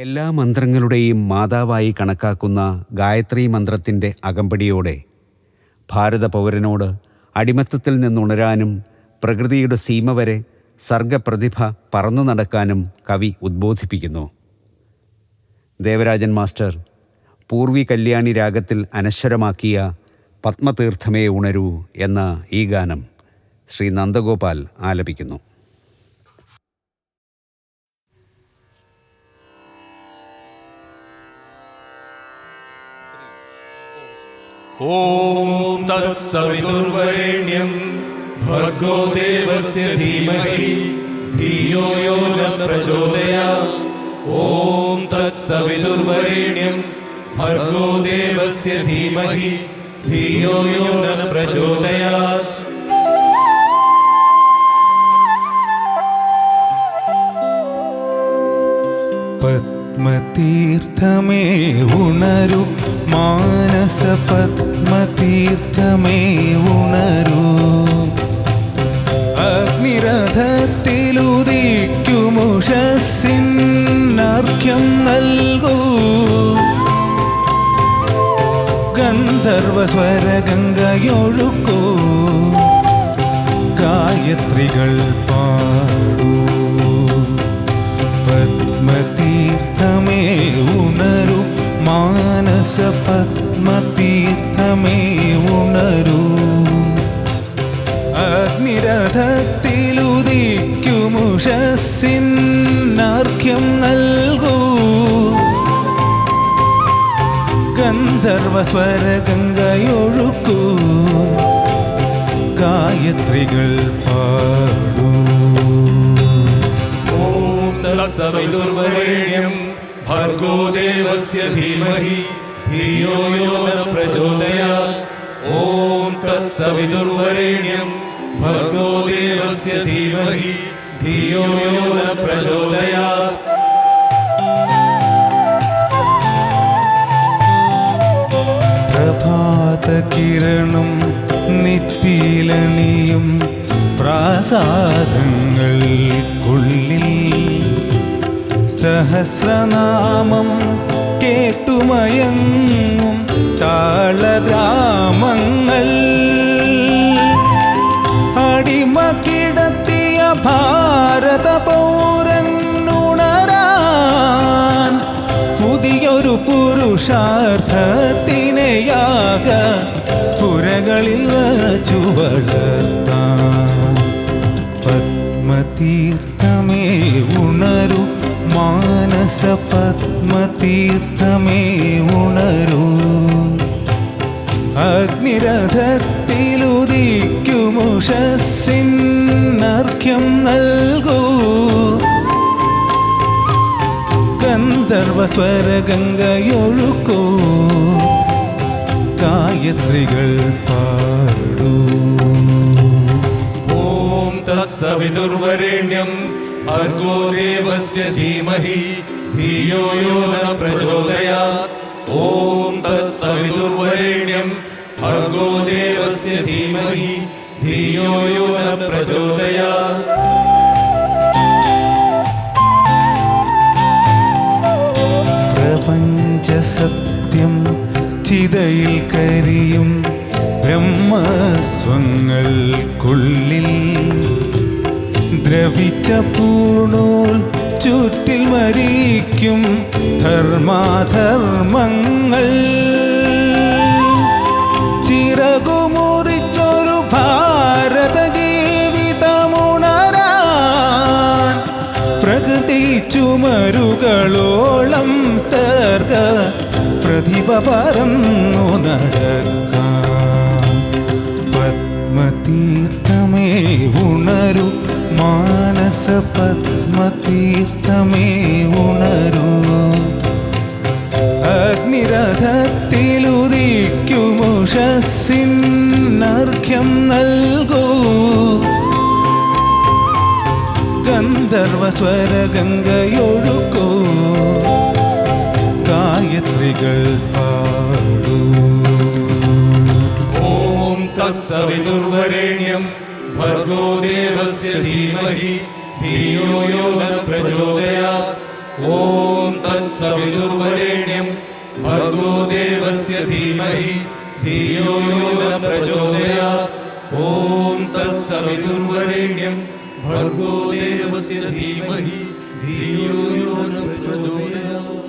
എല്ലാ മന്ത്രങ്ങളുടെയും മാതാവായി കണക്കാക്കുന്ന ഗായത്രി മന്ത്രത്തിൻ്റെ അകമ്പടിയോടെ ഭാരത പൗരനോട് അടിമത്തത്തിൽ നിന്നുണരാനും പ്രകൃതിയുടെ സീമ വരെ സർഗപ്രതിഭ പറന്നു നടക്കാനും കവി ഉദ്ബോധിപ്പിക്കുന്നു. ദേവരാജൻ മാസ്റ്റർ പൂർവി കല്യാണി രാഗത്തിൽ അനശ്വരമാക്കിയ പത്മതീർത്ഥമേ ഉണരൂ എന്ന ഈ ഗാനം ശ്രീ നന്ദഗോപാൽ ആലപിക്കുന്നു. ഓം തത്സവിതുർവരേണ്യം ഭർഗോ ദേവസ്യ ധീമഹി ധിയോ യോ ന പ്രചോദയാത്. ഓം തത്സവിതുർവരേണ്യം ഭർഗോ ദേവസ്യ ധീമഹി ധിയോ യോ ന പ്രചോദയാത്. പത്മതീർത്ഥമേ ഉണരൂ, മാനസ പത്മതീർത്ഥമേ ഉണരൂ. അഗ്നിരഥത്തിലുദിക്കുമുഷസ്സിന്നർഘ്യം നൽകൂ. ഗന്ധർവസ്വരഗംഗയൊഴുക്കൂ, ഗായത്രികൾ പാടൂ. പത്മതീർത്ഥമേ ഉണരൂ, മാനസ പത്മതീർത്ഥമേ ഉണരൂ. അഗ്നിരഥത്തിലുദിക്കുമുഷസ്സിന്നർഘ്യം നൽകൂ. ഗന്ധർവസ്വരഗംഗയൊഴുക്കൂ, ഗായത്രികൾ പാടൂ. തത്സവിതുർവരേണ്യം ഭർഗോ ദേവസ്യ ധീമഹി ധിയോ യോ ന പ്രചോദയാത്. ഓം തത്സവിതുർവരേണ്യം ഭർഗോ ദേവസ്യ ധീമഹി ധിയോ യോ ന പ്രചോദയാത്. പ്രഭാതകിരണം നെറ്റിയിലണിയും പ്രാസാദങ്ങൾക്കുള്ളിൽ സഹസ്രനാമം കേട്ടുമയങ്ങും സാളഗ്രാമങ്ങൾ. അടിമ കിടത്തിയ ഭാരത പൗരൻ ഉണരാൻ പുതിയൊരു പുരുഷാർത്ഥത്തിനെയാക പുരകളിൽ വച്ചു വളർത്താൻ. പത്മതീർത്ഥമേ ഉണരൂ, മാനസ പത്മതീർത്ഥമേ ഉണരൂ. അഗ്നിരഥത്തിലുദിക്കുമുഷസ്സിന്നർഘ്യം നൽകൂ. ഗന്ധർവസ്വരഗംഗയൊഴുക്കൂ, ഗായത്രികൾ പാടൂ. ഓം തത്സവിതുർവരേണ്യം ഭർഗോ ദേവസ്യ ധീമഹി ധിയോ യോ ന പ്രചോദയാത്. ഓം തത്സവിതുർവരേണ്യം ഭർഗോ ദേവസ്യ ധീമഹി ധിയോ യോ ന പ്രചോദയാത്. പ്രപഞ്ചസത്യം ചിതയിൽ കരിയും ബ്രഹ്മസ്വങ്ങൾക്കുള്ളിൽ ദ്രവിച്ച പൂണൂൽ ചുറ്റിൽ മരിക്കും ധർമാധർമ്മങ്ങൾ. ചിറകുമുറിച്ചൊരു ഭാരത ജീവിതമുണരാൻ പ്രകൃതി ചുമരുകളോളം സർഗ പ്രതിഭ പറന്നു നടക്കാൻ. പത്മതീർത്ഥമേ ഉണരൂ, മാനസ പത്മതീർത്ഥമേ ഉണരൂ. അഗ്നിരഥത്തിലുദിക്കുമുഷസ്സിന്നർഘ്യം നൽകൂ. ഗന്ധർവസ്വരഗംഗയൊഴുക്കൂ, ഗായത്രികൾ പാടൂ. ഓം തത്സവിതുർവരേണ്യം ഭർഗോ ദേവസ്യ ധീമഹി ധിയോ യോ ന പ്രചോദയാത്. ഓം തത്സവിതുർവരേണ്യം ഭർഗോ ദേവസ്യ ധീമഹി ധിയോ യോ ന പ്രചോദയാത്. ഓം തത്സവിതുർവരേണ്യം ഭർഗോ ദേവസ്യ ധീമഹി ധിയോ യോ ന പ്രചോദയാത്.